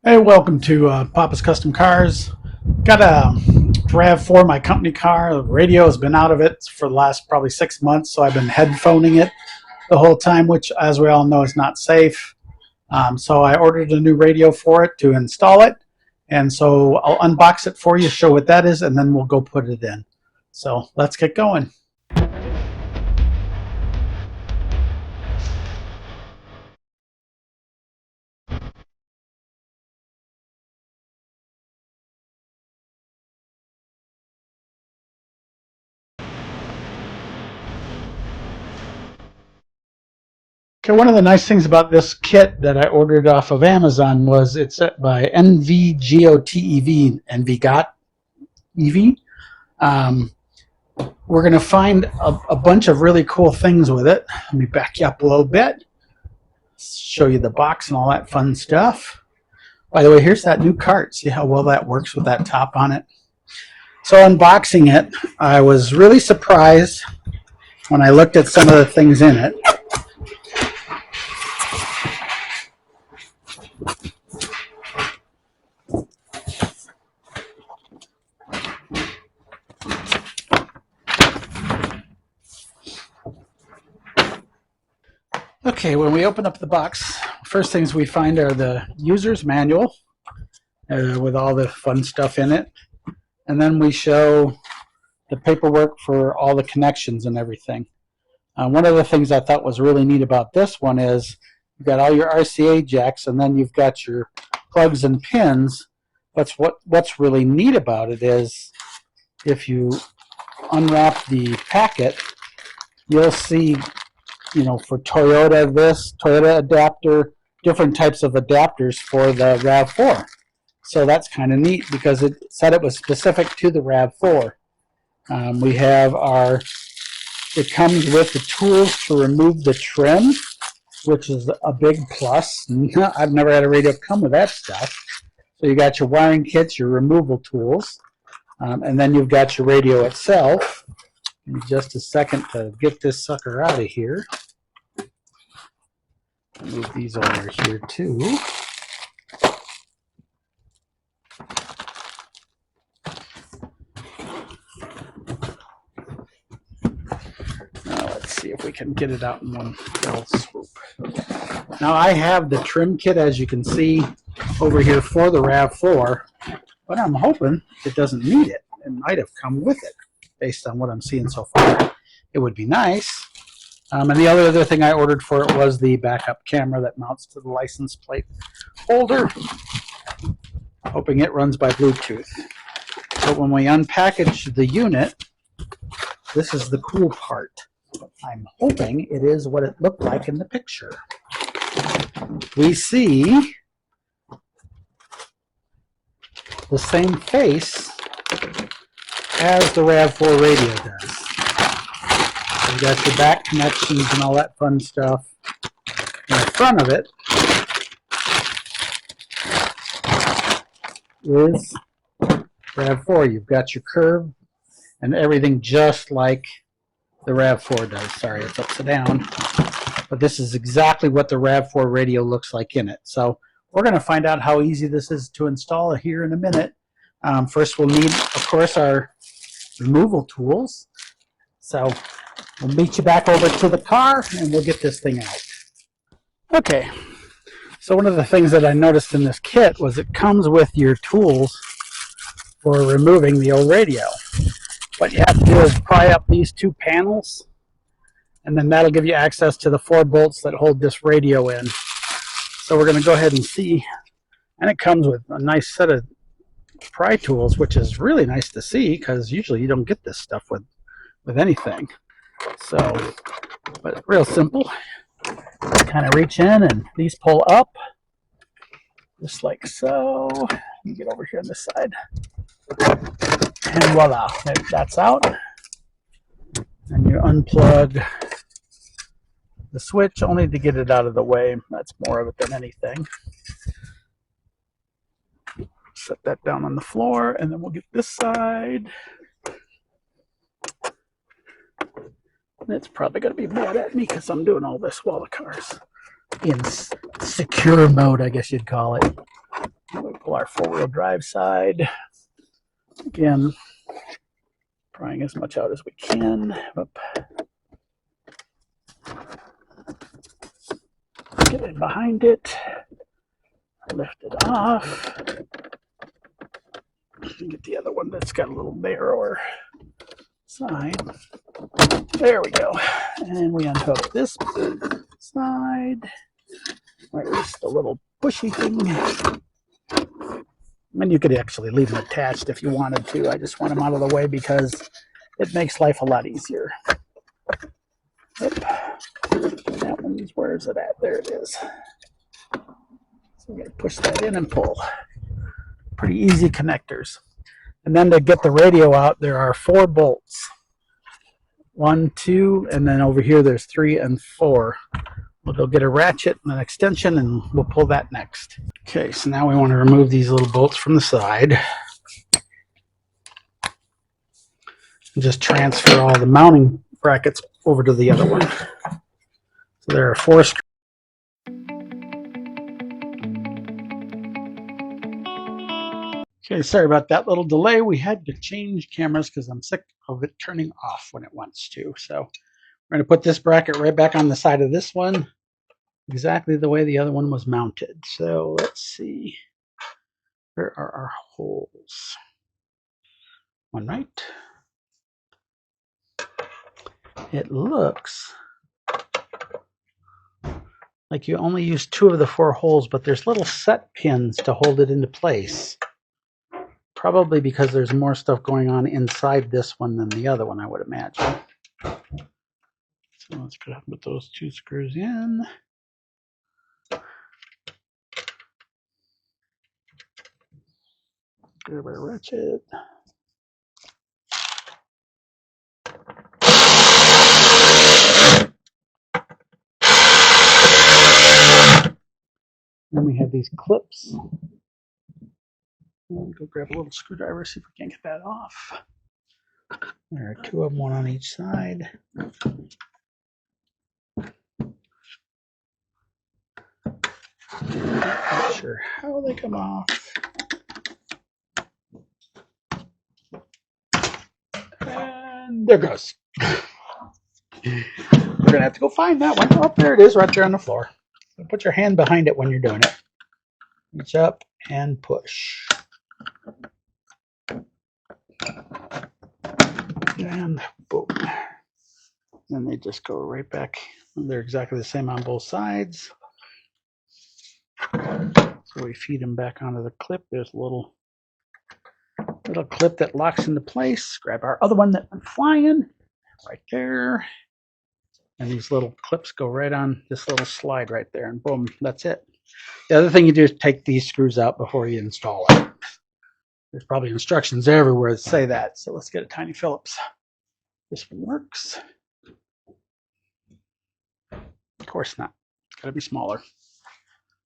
Hey, welcome to Papa's Custom Cars. Got a RAV4, my company car. The radio has been out of it for the last probably 6 months, so I've been headphoning it the whole time, which, as we all know, is not safe. So I ordered a new radio for it to install it, and so I'll unbox it for you, show what that is, and then we'll go put it in. So let's get going. Okay, one of the nice things about this kit that I ordered off of Amazon was it's by NVGOTEV, NVGOT EV. We're going to find a bunch of really cool things with it. Let me back you up a little bit, show you the box and all that fun stuff. By the way, here's that new cart. See how well that works with that top on it? So unboxing it, I was really surprised when I looked at some of the things in it. Okay, when we open up the box, first things we find are the user's manual with all the fun stuff in it. And then we show the paperwork for all the connections and everything. One of the things I thought was really neat about this one is you've got all your RCA jacks, and then you've got your plugs and pins. What's really neat about it is if you unwrap the packet, you'll see, you know, for Toyota adapter, different types of adapters for the RAV4. So that's kind of neat because it said it was specific to the RAV4. We have it comes with the tools to remove the trim, which is a big plus. I've never had a radio come with that stuff. So you got your wiring kits, your removal tools, and then you've got your radio itself. Give me just a second to get this sucker out of here. Move these over here too. Now let's see if we can get it out in one fell swoop. Now I have the trim kit, as you can see over here, for the RAV4, but I'm hoping it doesn't need it. It might have come with it based on what I'm seeing so far. It would be nice. And the other thing I ordered for it was the backup camera that mounts to the license plate holder, hoping it runs by Bluetooth. But when we unpackage the unit, this is the cool part. I'm hoping it is what it looked like in the picture. We see the same face as the RAV4 radio does. You've got your back connections and all that fun stuff. In front of it is RAV4. You've got your curve and everything just like the RAV4 does. Sorry, it's upside down. But this is exactly what the RAV4 radio looks like in it. So we're going to find out how easy this is to install here in a minute. First, we'll need, of course, our removal tools. So we'll meet you back over to the car and we'll get this thing out. Okay, so one of the things that I noticed in this kit was it comes with your tools for removing the old radio. What you have to do is pry up these two panels, and then that'll give you access to the 4 bolts that hold this radio in. So we're going to go ahead and see, and it comes with a nice set of pry tools, which is really nice to see because usually you don't get this stuff with anything. So, but real simple. Kind of reach in and these pull up just like so. You get over here on this side and voila, that's out. And you unplug the switch only to get it out of the way. That's more of it than anything. Set that down on the floor and then we'll get this side. It's probably going to be mad at me because I'm doing all this while the car's in secure mode, I guess you'd call it. We pull our four-wheel drive side. Again, prying as much out as we can. Oop. Get in behind it. Lift it off. Get the other one that's got a little narrower side. There we go. And we unhook this side. Or at least a little pushy thing. And you could actually leave them attached if you wanted to. I just want them out of the way because it makes life a lot easier. Yep. That one's, where is it at? There it is. So we're going to push that in and pull. Pretty easy connectors. And then to get the radio out, there are 4 bolts. 1, 2, and then over here there's 3 and 4. We'll go get a ratchet and an extension and we'll pull that next. Okay, so now we want to remove these little bolts from the side. And just transfer all the mounting brackets over to the other one. So there are 4 screws. Okay, sorry about that little delay. We had to change cameras because I'm sick of it turning off when it wants to. So we're going to put this bracket right back on the side of this one, exactly the way the other one was mounted. So let's see. Where are our holes? One right. It looks like you only use 2 of the 4 holes, but there's little set pins to hold it into place. Probably because there's more stuff going on inside this one than the other one, I would imagine. So let's go ahead and put those 2 screws in. Grab our ratchet. Then we have these clips. Go grab a little screwdriver, see if we can get that off. There are 2 of them, 1 on each side. Not sure how they come off. And there goes. We're going to have to go find that one. Oh, there it is, right there on the floor. So put your hand behind it when you're doing it. Reach up and push. And boom. Then they just go right back. They're exactly the same on both sides. So we feed them back onto the clip. There's a little clip that locks into place. Grab our other one that went flying right there. And these little clips go right on this little slide right there. And boom, that's it. The other thing you do is take these screws out before you install it. There's probably instructions everywhere that say that. So let's get a tiny Phillips. This one works. Of course not. It's got to be smaller.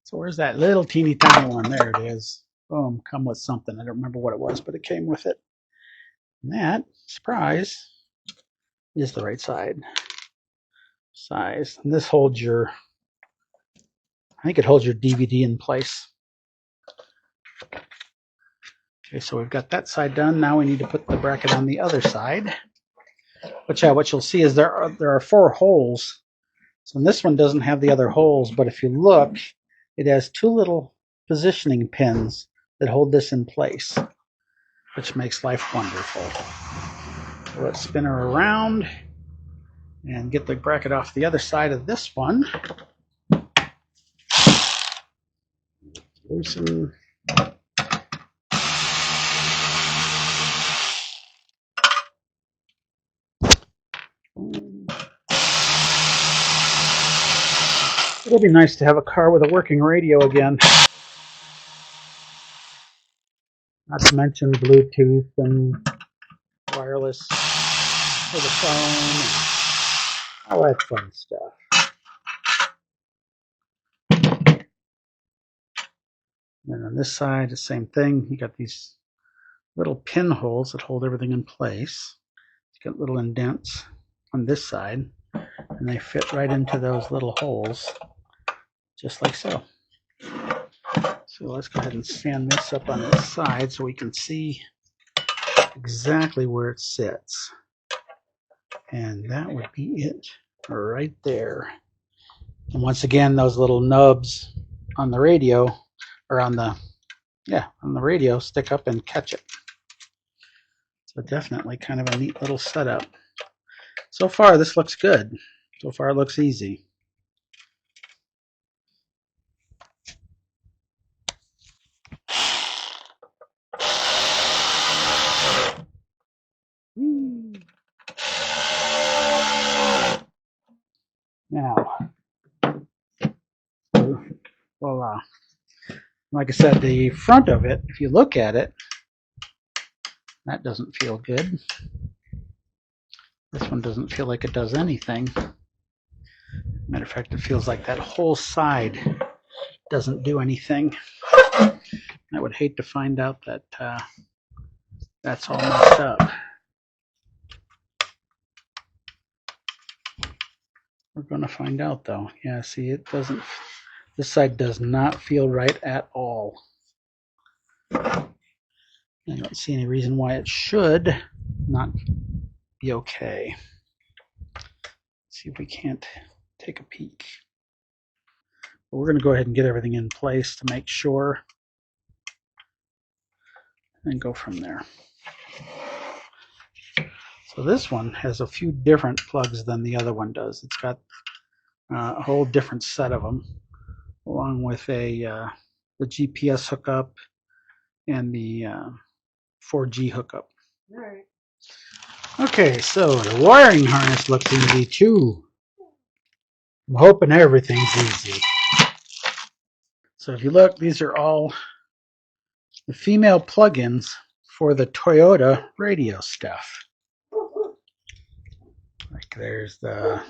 So where's that little teeny tiny one? There it is. Boom, come with something. I don't remember what it was, but it came with it. And that, surprise, is the right size. And this holds your, I think it holds your DVD in place. Okay, so we've got that side done. Now we need to put the bracket on the other side. But yeah, what you'll see is there are 4 holes. So this one doesn't have the other holes, but if you look, it has 2 little positioning pins that hold this in place, which makes life wonderful. So let's spin her around and get the bracket off the other side of this one. Loosen. It'll be nice to have a car with a working radio again. Not to mention Bluetooth and wireless for the phone and all that fun stuff. And on this side, the same thing. You got these little pinholes that hold everything in place. You got little indents on this side, and they fit right into those little holes, just like so. So let's go ahead and stand this up on its side so we can see exactly where it sits. And that would be it right there. And once again, those little nubs on the radio, or on the radio, stick up and catch it. So definitely kind of a neat little setup. So far, this looks good. So far, it looks easy. Now, well, like I said, the front of it, if you look at it, that doesn't feel good. This one doesn't feel like it does anything. Matter of fact, it feels like that whole side doesn't do anything. I would hate to find out that that's all messed up. We're going to find out though. Yeah, see, it doesn't, this side does not feel right at all. I don't see any reason why it should not be okay. Let's see if we can't take a peek. But we're going to go ahead and get everything in place to make sure and go from there. So this one has a few different plugs than the other one does. It's got a whole different set of them, along with the GPS hookup and the 4G hookup. All right. Okay, so the wiring harness looks easy too. I'm hoping everything's easy. So if you look, these are all the female plugins for the Toyota radio stuff. Like there's the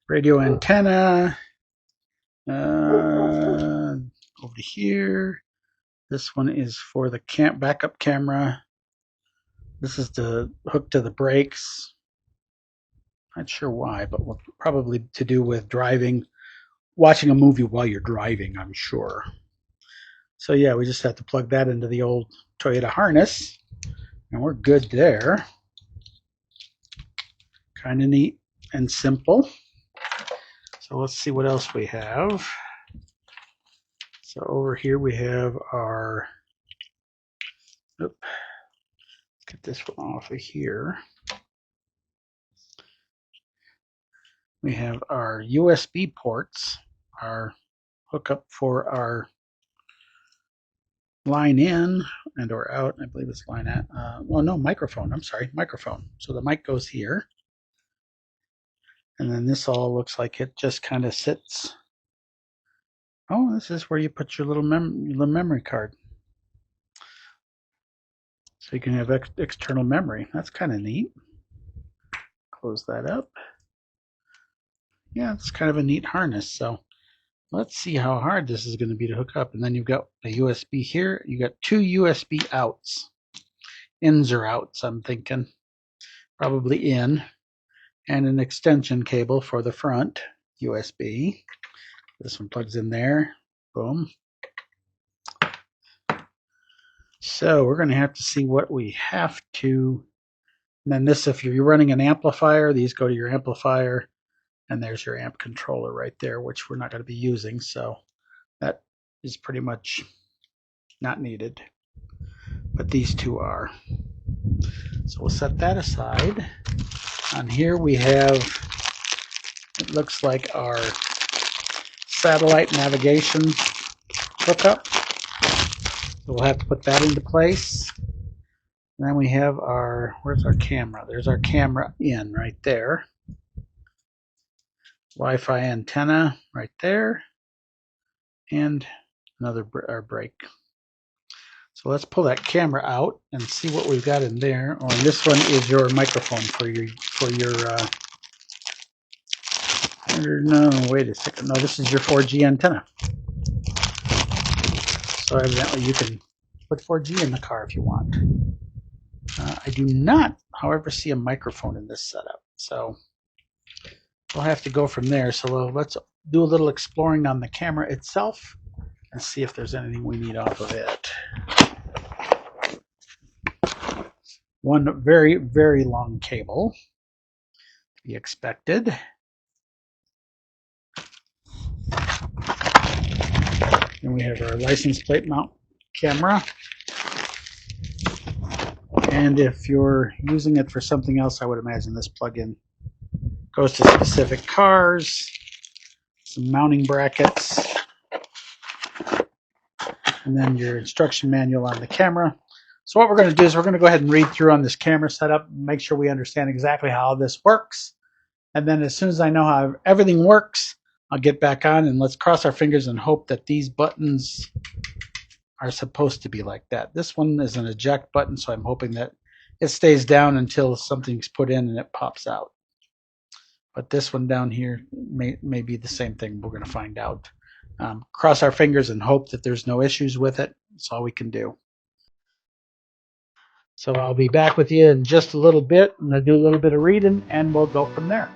radio antenna over here. This one is for the backup camera. This is the hook to the brakes. Not sure why, but probably to do with driving, watching a movie while you're driving, I'm sure. So yeah, we just have to plug that into the old Toyota harness, and we're good there. Kind of neat and simple. So let's see what else we have. So over here we have our, let's get this one off of here. We have our USB ports, our hookup for our line in and or out. I believe it's line out. Well, no, microphone. I'm sorry, microphone. So the mic goes here. And then this all looks like it just kind of sits. Oh, this is where you put your little memory card. So you can have external memory. That's kind of neat. Close that up. Yeah, it's kind of a neat harness. So let's see how hard this is going to be to hook up. And then you've got a USB here. You got two USB outs. Ins or outs, I'm thinking. Probably in. And an extension cable for the front USB. This one plugs in there. Boom. So we're going to have to see what we have to. And then this, if you're running an amplifier, these go to your amplifier. And there's your amp controller right there, which we're not going to be using. So that is pretty much not needed. But these two are. So we'll set that aside. On here we have, it looks like our satellite navigation hookup. So we'll have to put that into place. And then we have our, where's our camera? There's our camera in right there. Wi-Fi antenna right there. And another our brake. So let's pull that camera out and see what we've got in there. Oh, and this one is your microphone for your no, wait a second. No, this is your 4G antenna. So evidently you can put 4G in the car if you want. I do not, however, see a microphone in this setup. So we'll have to go from there. So let's do a little exploring on the camera itself, and see if there's anything we need off of it. One very, very long cable, to be expected. And we have our license plate mount camera. And if you're using it for something else, I would imagine this plug-in goes to specific cars, some mounting brackets, and then your instruction manual on the camera. So what we're going to do is we're going to go ahead and read through on this camera setup, make sure we understand exactly how this works. And then as soon as I know how everything works, I'll get back on, and let's cross our fingers and hope that these buttons are supposed to be like that. This one is an eject button, so I'm hoping that it stays down until something's put in and it pops out. But this one down here may be the same thing. We're going to find out. Cross our fingers and hope that there's no issues with it. That's all we can do. So I'll be back with you in just a little bit, and I'll do a little bit of reading, and we'll go from there.